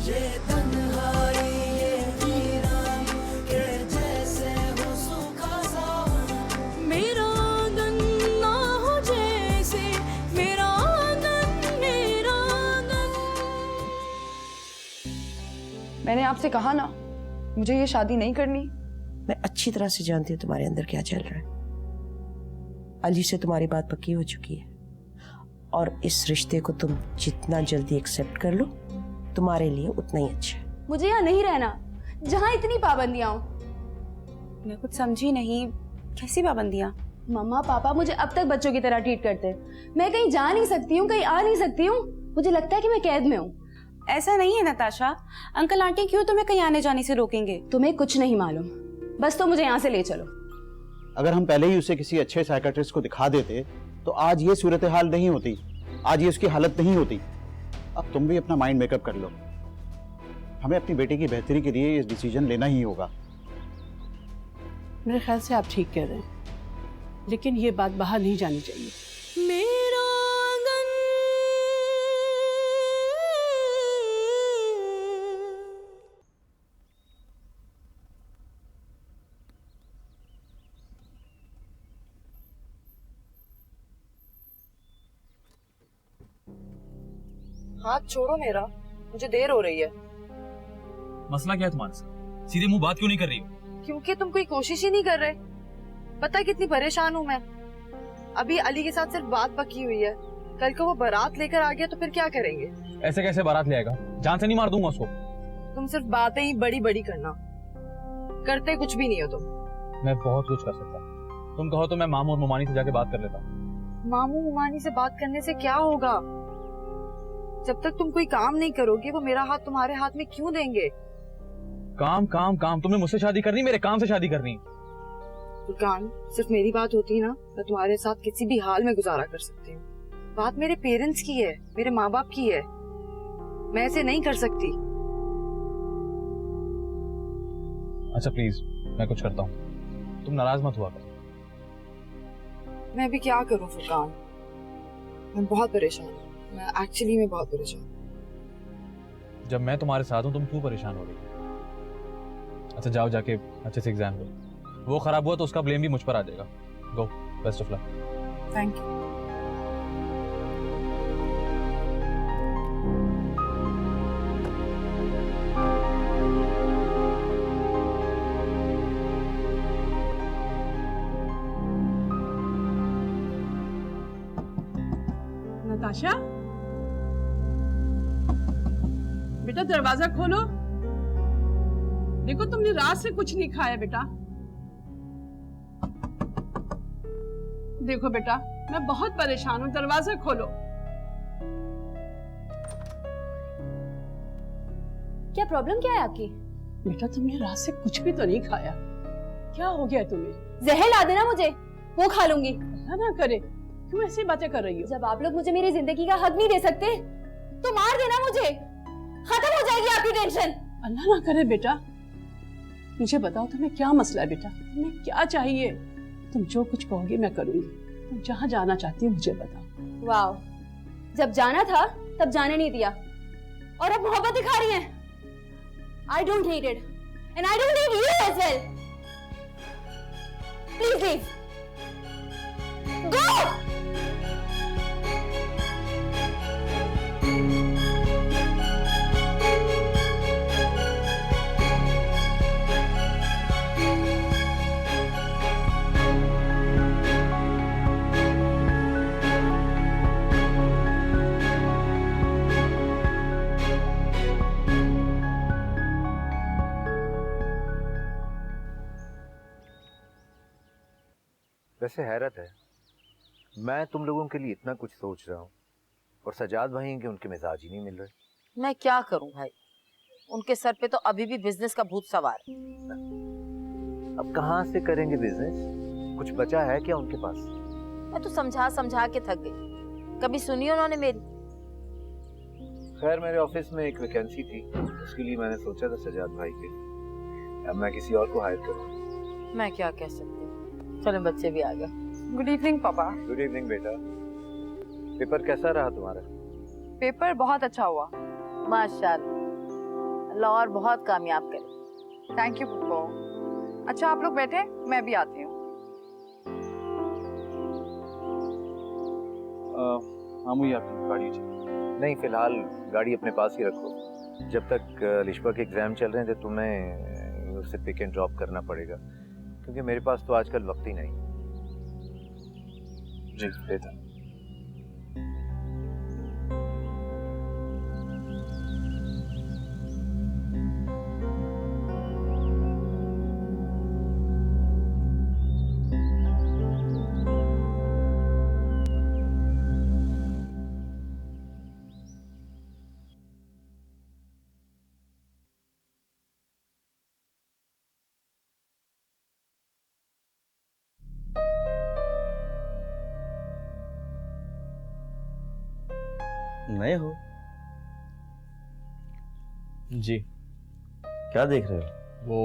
ये तन्हाई ये वीरानी के जैसे हो सूखा सा मेरा आंगन ना हो जैसे मेरा आंगन मेरा आंगन। मैंने आपसे कहा ना मुझे ये शादी नहीं करनी। मैं अच्छी तरह से जानती हूँ तुम्हारे अंदर क्या चल रहा है। अली से तुम्हारी बात पक्की हो चुकी है और इस रिश्ते को तुम जितना जल्दी एक्सेप्ट कर लो तुम्हारे लिए उतना ही अच्छा है। मुझे यहाँ नहीं रहना जहाँ इतनी पाबंदियां हो। मैं कुछ समझी नहीं, कैसी पाबंदियां? मम्मा पापा मुझे अब तक बच्चों की तरह ट्रीट करते हैं। मैं कहीं जा नहीं सकती हूँ, कहीं आ नहीं सकती हूँ। मुझे लगता है कि मैं कैद में हूँ। ऐसा नहीं है नताशा, अंकल आंटी क्यों तुम्हें कहीं आने जाने से रोकेंगे? तुम्हें कुछ नहीं मालूम, बस तो मुझे यहाँ से ले चलो। अगर हम पहले ही उसे किसी अच्छे साइकियाट्रिस्ट को दिखा देते तो आज ये सूरत हाल नहीं होती, आज ये उसकी हालत नहीं होती। अब तुम भी अपना माइंड मेकअप कर लो। हमें अपनी बेटी की बेहतरी के लिए ये डिसीजन लेना ही होगा। मेरे ख्याल से आप ठीक कह रहे हैं, लेकिन ये बात बाहर नहीं जानी चाहिए। मेरा आंगन हाथ छोड़ो मेरा, मुझे देर हो रही है। मसला क्या है तुम्हारे साथ? सीधे मुंह बात क्यों नहीं कर रही हो? क्योंकि तुम कोई कोशिश ही नहीं कर रहे। पता है कितनी परेशान हूँ मैं। अभी अली के साथ सिर्फ बात पक्की हुई है, कल को वो बारात लेकर आ गया तो फिर क्या करेंगे? ऐसे कैसे बारात ले आएगा? जान से नहीं मार दूंगा उसको। तुम सिर्फ बातें ही बड़ी बड़ी करना, करते कुछ भी नहीं हो तुम। मैं बहुत कुछ कर सकता हूँ। तुम कहो तो मैं मामू और मुमानी से जाके बात कर लेता हूँ। मामू मुमानी से बात करने से क्या होगा? जब तक तुम कोई काम नहीं करोगे वो मेरा हाथ तुम्हारे हाथ में क्यों देंगे? काम काम काम, तुमने मुझसे शादी करनी, मेरे काम से शादी करनी। फुरकान, सिर्फ मेरी बात होती है ना, मैं तुम्हारे साथ किसी भी हाल में गुजारा कर सकती हूँ। बात मेरे पेरेंट्स की है, मेरे माँ बाप की है, मैं ऐसे नहीं कर सकती। अच्छा प्लीज, मैं कुछ करता हूँ, तुम नाराज मत हुआ कर। मैं भी क्या करूँ फुरकान, मैं बहुत परेशान हूँ। मैं एक्चुअली में बहुत परेशान हूँ। जब मैं तुम्हारे साथ हूँ तुम क्यों परेशान हो रही हो? अच्छा जाओ, जाके अच्छे से एग्जाम दो। वो खराब हुआ तो उसका ब्लेम भी मुझ पर आ जाएगा। Go, best of luck. Thank you. Natasha, बेटा दरवाजा खोलो। देखो तुमने रात से कुछ नहीं खाया बेटा। देखो बेटा, मैं बहुत परेशान हूँ, दरवाजा खोलो। क्या प्रॉब्लम क्या है आपकी? बेटा तुमने रात से कुछ भी तो नहीं खाया, क्या हो गया तुम्हें? जहर ला देना मुझे, वो खा लूंगी। अल्लाह ना करे, क्यों ऐसी बातें कर रही हो? जब आप लोग मुझे मेरी जिंदगी का हक नहीं दे सकते तो मार देना मुझे, खत्म हो जाएगी आपकी टेंशन। अल्लाह ना करे बेटा, मुझे बताओ तुम्हें क्या मसला है बेटा, तुम्हें क्या चाहिए? तुम जो कुछ कहोगे मैं करूंगी, तुम जहाँ जाना चाहती हो मुझे बताओ। वाह, जब जाना था तब जाने नहीं दिया और अब मोहब्बत दिखा रही हैं। I don't need it and I don't need you as well. Please leave. Go. वैसे हैरत है, मैं तुम लोगों के लिए इतना कुछ सोच रहा हूँ और सजाद भाई के उनके मिजाज ही नहीं मिल रहे। मैं क्या करूं भाई, उनके सर पे तो अभी भी बिजनेस का भूत सवार है। अब कहाँ से करेंगे बिजनेस? कुछ बचा है क्या उनके पास? मैं तो समझा समझा के थक गई, कभी सुनी उन्होंने मेरी? खैर मेरे ऑफिस में एक वैकेंसी थी, उसके लिए मैंने सोचा था सजाद भाई के, अब मैं किसी और को हायर करूँ। मैं क्या कह सकती, चलो बच्चे भी आ गए। गुड इवनिंग पापा। गुड इवनिंग बेटा। पेपर कैसा रहा तुम्हारा? पेपर बहुत अच्छा हुआ। माशाल्लाह। अल्लाह और बहुत कामयाब करे। Thank you पुप्पो। अच्छा आप लोग बैठे, मैं भी आती हूँ। मामू ये आपकी गाड़ी चाहिए। नहीं, फिलहाल गाड़ी अपने पास ही रखो। जब तक लिशबा के एग्जाम चल रहे हैं तो तुम्हें उससे पिक एंड ड्रॉप करना पड़ेगा, क्योंकि मेरे पास तो आजकल वक्त ही नहीं। जी बेहतर। नए हो? जी। क्या देख रहे हो? वो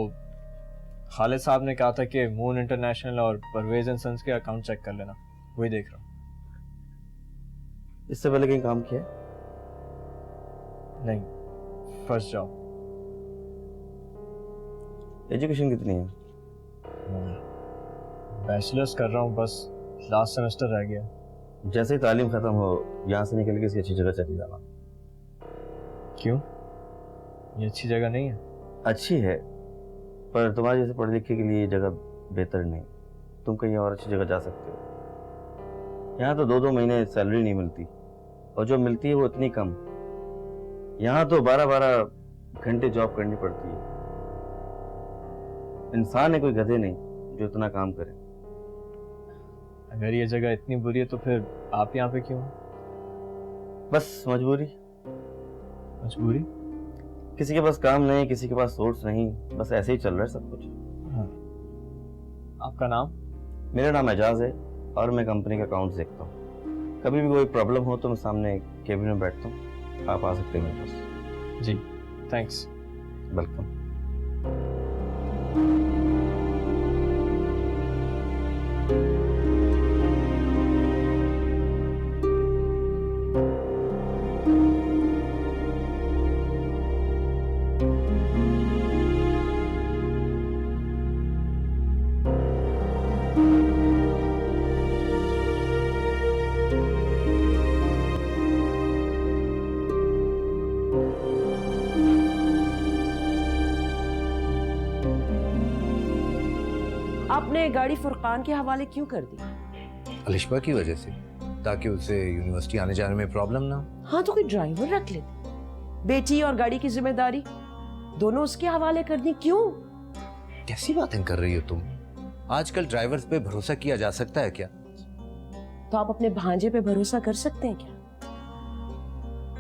खालिद साहब ने कहा था कि मून इंटरनेशनल और परवेज एंड सन्स के अकाउंट चेक कर लेना, वही देख रहा हूँ। इससे पहले कहीं काम किया? नहीं, फर्स्ट जॉब। एजुकेशन कितनी है? बैचलर्स कर रहा हूँ, बस लास्ट सेमेस्टर रह गया। जैसे ही तालीम खत्म हो यहाँ से निकल के किसी अच्छी जगह चले जाना। क्यों? ये अच्छी जगह नहीं है? अच्छी है, पर तुम्हारे जैसे पढ़े लिखे के लिए ये जगह बेहतर नहीं। तुम कहीं और अच्छी जगह जा सकते हो। यहाँ तो 2-2 महीने सैलरी नहीं मिलती, और जो मिलती है वो इतनी कम। यहाँ तो 12-12 घंटे जॉब करनी पड़ती है। इंसान है, कोई गधे नहीं जो इतना काम करे। अगर ये जगह इतनी बुरी है तो फिर आप यहाँ पे क्यों? बस मजबूरी। मजबूरी? किसी के पास काम नहीं, किसी के पास सोर्स नहीं, बस ऐसे ही चल रहा है सब कुछ। हाँ। आपका नाम? मेरा नाम एजाज है और मैं कंपनी का अकाउंट्स देखता हूँ। कभी भी कोई प्रॉब्लम हो तो मैं सामने केबिन में बैठता हूँ, आप आ सकते हैं मेरे पास। जी, थैंक्स। वेलकम। आपने गाड़ी फुरकान के हवाले क्यों कर दी? लिशबा की वजह से, ताकि उसे यूनिवर्सिटी आने जाने में प्रॉब्लम ना हो। हाँ तो कोई ड्राइवर रख लेते। बेटी और गाड़ी की जिम्मेदारी दोनों उसके हवाले कर दी, क्यों? कैसी बातें कर रही हो तुम? आजकल ड्राइवर्स पे भरोसा किया जा सकता है क्या? तो आप अपने भांजे पे भरोसा कर सकते हैं क्या?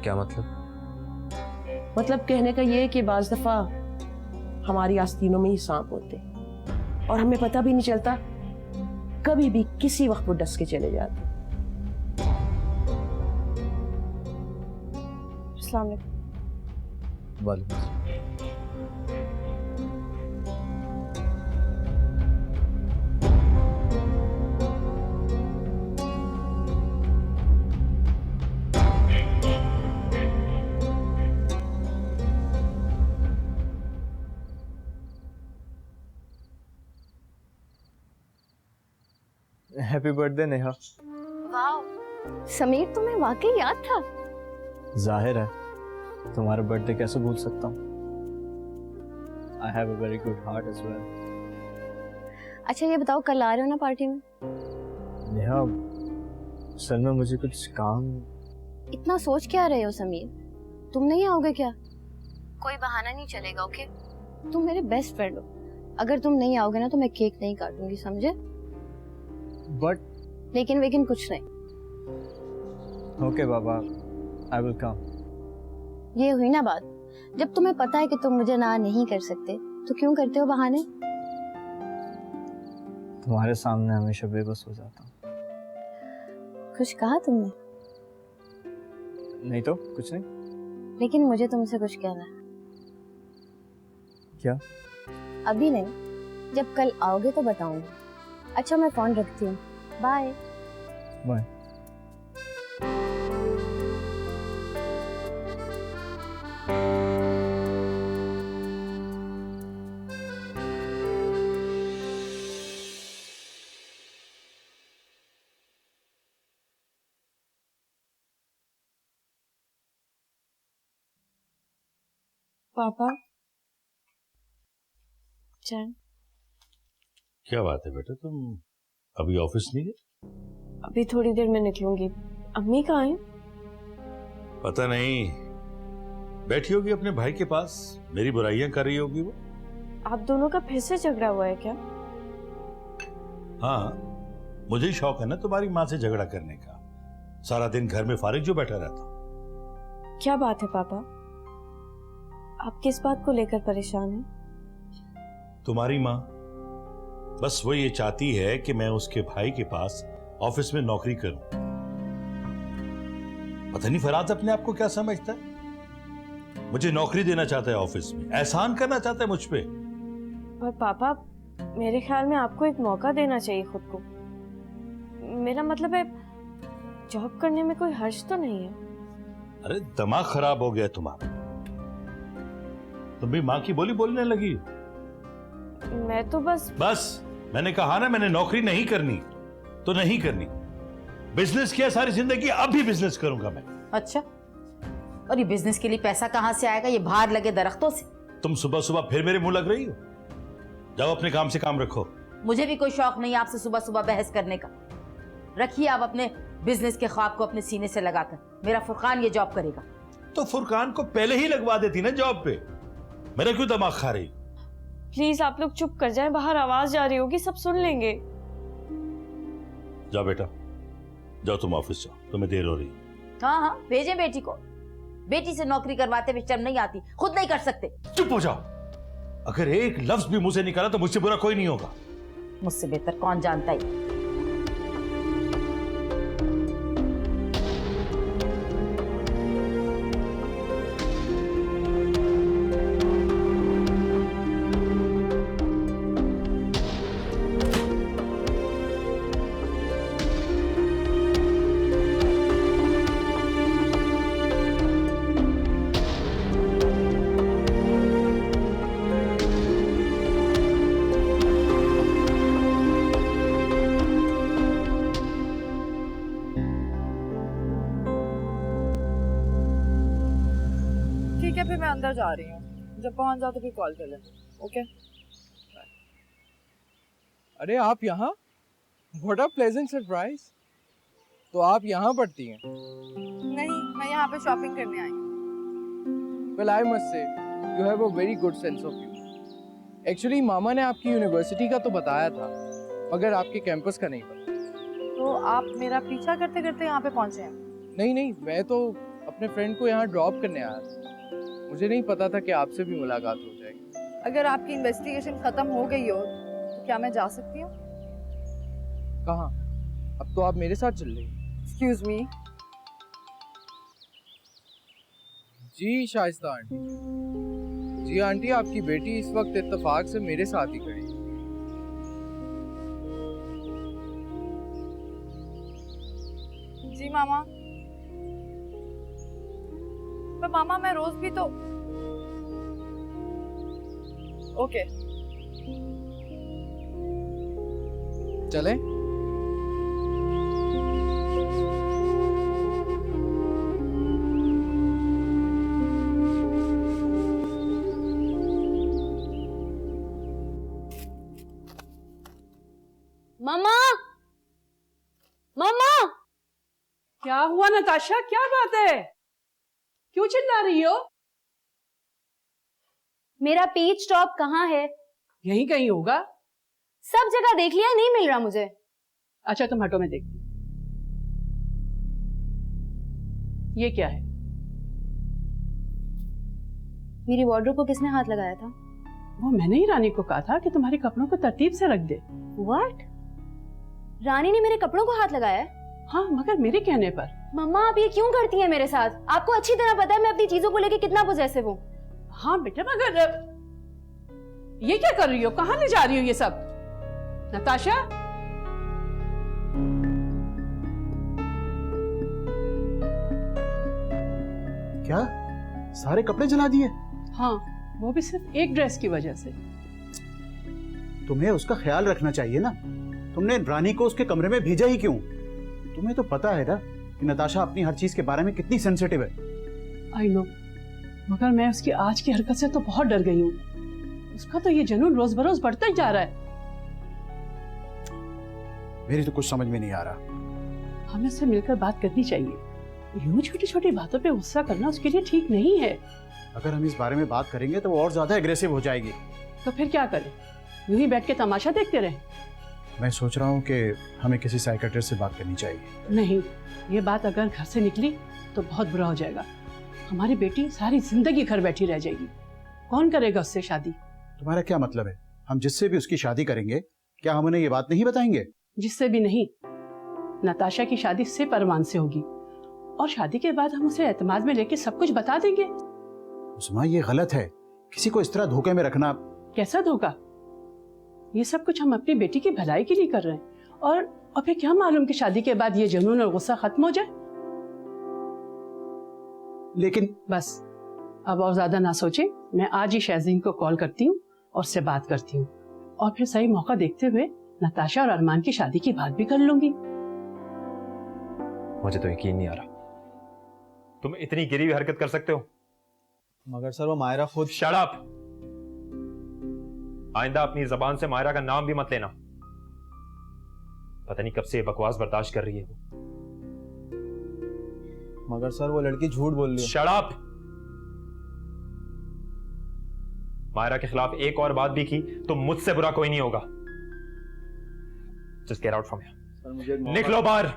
क्या मतलब? मतलब कहने का ये है कि बाज दफा हमारी आस्तीनों में ही सांप होते हैं और हमें पता भी नहीं चलता, कभी भी किसी वक्त वो डस के चले जाते। अस्सलाम वालेकुम। वालेकुम। Happy birthday Neha. Wow, Sameer तुम्हें वाकई याद था? जाहिर है, तुम्हारा बर्थडे कैसे भूल सकता हूँ? I have a very good heart as well. अच्छा ये बताओ, कल आ रहे हो ना पार्टी में? नेहा, असल में मुझे कुछ काम। इतना सोच क्या रहे हो समीर? तुम नहीं आओगे क्या? कोई बहाना नहीं चलेगा, ओके? तुम मेरे बेस्ट फ्रेंड हो, अगर तुम नहीं आओगे ना तो मैं केक नहीं काटूंगी, समझे? बट लेकिन कुछ नहीं। Okay Baba, I will come. ये हुई ना बात, जब तुम्हें पता है कि तुम मुझे ना नहीं कर सकते तो क्यों करते हो बहाने? तुम्हारे सामने हमेशा बेबस हो जाता हूँ। कुछ कहा तुमने? नहीं तो कुछ नहीं। लेकिन मुझे तुमसे कुछ कहना है। क्या? अभी नहीं, जब कल आओगे तो बताऊंगी। अच्छा मैं फोन रखती हूँ, बाय। बाय। पापा चैन। क्या बात है बेटा, तुम अभी ऑफिस नहीं गए? अभी थोड़ी देर में निकलूंगी। अम्मी कहाँ हैं? पता नहीं, बैठी होगी अपने भाई के पास, मेरी बुराइयां कर रही होगी वो। आप दोनों का फिर से झगड़ा हुआ है क्या? हाँ, मुझे शौक है ना तुम्हारी माँ से झगड़ा करने का। सारा दिन घर में फारिग जो बैठा रहता। क्या बात है पापा, आप किस बात को लेकर परेशान हैं? तुम्हारी माँ बस वो ये चाहती है कि मैं उसके भाई के पास ऑफिस में नौकरी करूं। पता नहीं फराज अपने आप को क्या समझता है, मुझे नौकरी देना चाहता है ऑफिस में, एहसान करना चाहता है मुझ पे। पर पापा मेरे ख्याल में आपको एक मौका देना चाहिए खुद को। मेरा मतलब है जॉब करने में कोई हर्ज तो नहीं है। अरे दिमाग खराब हो गया तुम्हारा, तुम भी माँ की बोली बोलने लगी। मैं तो बस मैंने कहा ना, मैंने नौकरी नहीं करनी तो नहीं करनी। बिजनेस किया सारी जिंदगी, अब भी बिजनेस करूंगा मैं। अच्छा, और ये बिजनेस के लिए पैसा कहां से आएगा? ये बाहर लगे दरख्तों से। तुम सुबह सुबह फिर मेरे मुंह लग रही हो, जाओ अपने काम से काम रखो। मुझे भी कोई शौक नहीं आपसे सुबह सुबह बहस करने का। रखिए आप अपने बिजनेस के ख्वाब को अपने सीने से लगाकर। मेरा फुरकान ये जॉब करेगा। तो फुरकान को पहले ही लगवा देती ना जॉब पे, मेरा क्यों दिमाग खा रही? प्लीज आप लोग चुप कर जाएं, बाहर आवाज जा रही होगी, सब सुन लेंगे। जाओ बेटा, जाओ तुम ऑफिस जाओ, तुम्हें देर हो रही। हाँ हाँ, भेजें बेटी को। बेटी से नौकरी करवाते हुए शर्म नहीं आती? खुद नहीं कर सकते? चुप हो जाओ, अगर एक लफ्ज भी मुंह से निकाला तो मुझसे बुरा कोई नहीं होगा। मुझसे बेहतर कौन जानता है? ठीक है, फिर मैं अंदर जा रही हूँ। जब पहुंच जाओ तो फिर कॉल कर लेना। ओके। अरे आप यहाँ? What a pleasant surprise. तो आप यहाँ पढ़ती हैं? नहीं, मैं यहाँ पे शॉपिंग करने आई हूँ। Well I must say you have a very good sense of humour. Actually मामा ने आपकी यूनिवर्सिटी का तो बताया था, मगर आपके कैंपस का नहीं पता। तो आप मेरा पीछा करते करते यहाँ पे पहुँचे हैं? नहीं, मैं तो अपने फ्रेंड को यहाँ ड्रॉप करने आया था। मुझे नहीं पता था कि आपसे भी मुलाकात हो जाएगी। अगर आपकी इन्वेस्टिगेशन खत्म हो गई हो तो क्या मैं जा सकती हूँ? कहाँ? अब तो आप मेरे साथ चल रही हैं। Excuse me. जी शाइस्ता आंटी। जी आंटी, आपकी बेटी इस वक्त इत्तेफाक से मेरे साथ ही खड़ी है। जी मामा। पर मामा मैं रोज भी तो। ओके। चले? मम्मा, मम्मा। क्या हुआ नताशा, क्या बात है? क्यों चिल्ला रही हो? मेरा पेज टॉप कहाँ है? यहीं कहीं होगा। सब जगह देख लिया, नहीं मिल रहा मुझे। अच्छा तुम हटो, मैं देखती। ये क्या है? मेरी वार्डरोब को किसने हाथ लगाया था? वो मैंने ही रानी को कहा था कि तुम्हारे कपड़ों को तरतीब से रख दे। व्हाट? रानी ने मेरे कपड़ों को हाथ लगाया है? हाँ, मगर मेरे कहने पर। मम्मा आप ये क्यों करती हैं मेरे साथ? आपको अच्छी तरह पता है मैं अपनी चीजों को लेके कितना पॉसेसिव हूँ। हाँ बेटा, मगर ये क्या कर रही हो? कहाँ ले जा रही हो ये सब? नताशा, क्या सारे कपड़े जला दिए? हाँ, वो भी सिर्फ एक ड्रेस की वजह से। तुम्हें उसका ख्याल रखना चाहिए ना। तुमने रानी को उसके कमरे में भेजा ही क्यों? तुम्हें तो पता है ना कि नताशा अपनी हर चीज के बारे में कितनी सेंसिटिव है। आई नो, मगर मैं उसकी आज की हरकत से तो बहुत डर गई हूँ। उसका तो ये जुनून रोज बरोज बढ़ता ही जा रहा है। मेरी तो कुछ समझ में नहीं आ रहा। हमें उससे मिलकर बात करनी चाहिए। यूं छोटी छोटी बातों पे गुस्सा करना उसके लिए ठीक नहीं है। अगर हम इस बारे में बात करेंगे तो वो और ज्यादा एग्रेसिव हो जाएगी। तो फिर क्या करें? यूं ही बैठ के तमाशा देखते रहें? मैं सोच रहा हूँ कि हमें किसी साइकियाट्रिस्ट से बात करनी चाहिए। नहीं, ये बात अगर घर से निकली तो बहुत बुरा हो जाएगा। हमारी बेटी सारी जिंदगी घर बैठी रह जाएगी। कौन करेगा उससे शादी? तुम्हारा क्या मतलब है? हम जिससे भी उसकी शादी करेंगे क्या हम उन्हें ये बात नहीं बताएंगे? जिससे भी नहीं, नताशा की शादी सिर्फ अरमान से होगी और शादी के बाद हम उसे एतमाद में लेके सब कुछ बता देंगे। उस्मा, ये गलत है। किसी को इस तरह धोखे में रखना। कैसा धोखा? ये सब कुछ हम अपनी बेटी की भलाई के लिए कर रहे हैं और फिर क्या मालूम कि शादी के बाद ये जुनून और गुस्सा खत्म हो जाए। लेकिन बस अब और ज्यादा ना सोचे। मैं आज ही शहजीन को कॉल करती हूँ और उससे बात करती हूँ और फिर सही मौका देखते हुए नताशा और अरमान की शादी की बात भी कर लूंगी। मुझे तो यकीन नहीं आ रहा तुम इतनी गिरी हुई हरकत कर सकते हो। मगर सर वो मायरा खुद। Shut up! आइंदा अपनी जबान से मायरा का नाम भी मत लेना। पता नहीं कब से बकवास बर्दाश्त कर रही है वो। मगर सर वो लड़की झूठ बोल रही है। Shut up! मायरा के खिलाफ एक और बात भी की तो मुझसे बुरा कोई नहीं होगा। Just get out from here. निकलो बाहर।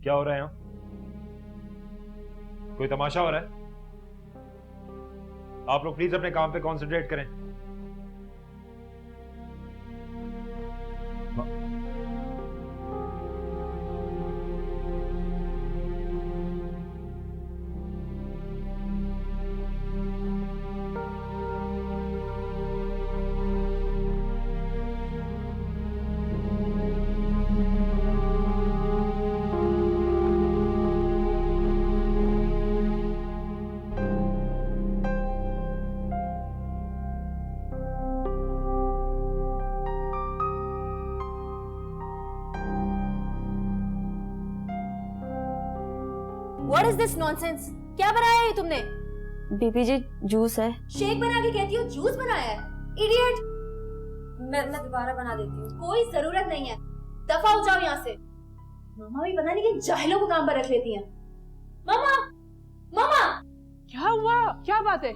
क्या हो रहा है यहाँ? कोई तमाशा हो रहा है? आप लोग प्लीज अपने काम पे कंसंट्रेट करें। What is this nonsense? क्या बनाया है तुमने? बीबी जी जूस है। शेक बना के कहती हो जूस बनाया है? इडियट! मैं दोबारा बना देती हूँ। कोई जरूरत नहीं है। दफा हो जाओ यहाँ से। मामा भी पता नहीं किन जाहिलों को काम पर रख लेती हैं। मामा! मामा! क्या हुआ? क्या बात है?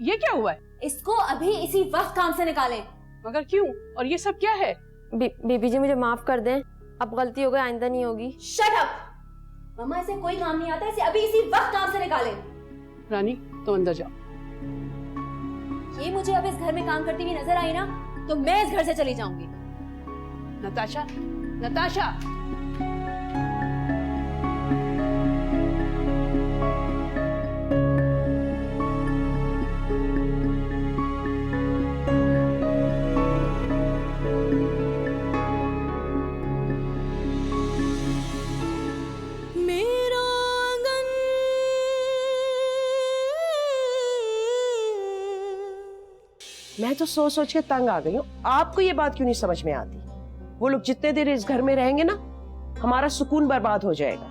ये क्या हुआ है? इसको अभी इसी वक्त काम से निकालें। मगर क्यों? और ये सब क्या है? बीबी जी मुझे माफ कर दें। अब गलती हो गई, आइंदा नहीं होगी। Shut up! मामा इसे कोई काम नहीं आता, इसे अभी इसी वक्त काम से निकालें। रानी तो अंदर जाओ। ये मुझे अब इस घर में काम करती हुई नजर आई ना तो मैं इस घर से चली जाऊंगी। नताशा, नताशा! मैं तो सोच सोच के तंग आ गई हूँ। आपको ये बात क्यों नहीं समझ में आती? वो लोग जितने देर इस घर में रहेंगे ना, हमारा सुकून बर्बाद हो जाएगा।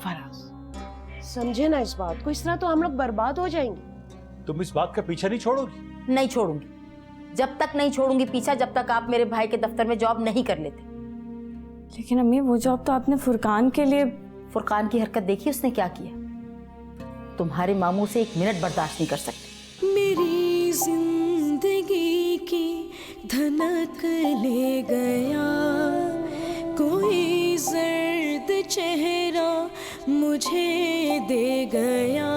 फराज, समझे ना इस बात को। इस तरह तो हम लोग बर्बाद हो जाएंगे। तुम इस बात का पीछा नहीं छोड़ोगी? नहीं छोड़ूंगी, जब तक नहीं छोड़ूंगी पीछा, जब तक आप मेरे भाई के दफ्तर में जॉब नहीं कर लेते। लेकिन अम्मी वो जॉब तो आपने फुरकान के लिए। फुरकान की हरकत देखी उसने क्या किया? तुम्हारे मामू से 1 मिनट बर्दाश्त नहीं कर सकते। मेरी जिंदगी की धनक ले गया कोई जर्द चेहरा मुझे दे गया।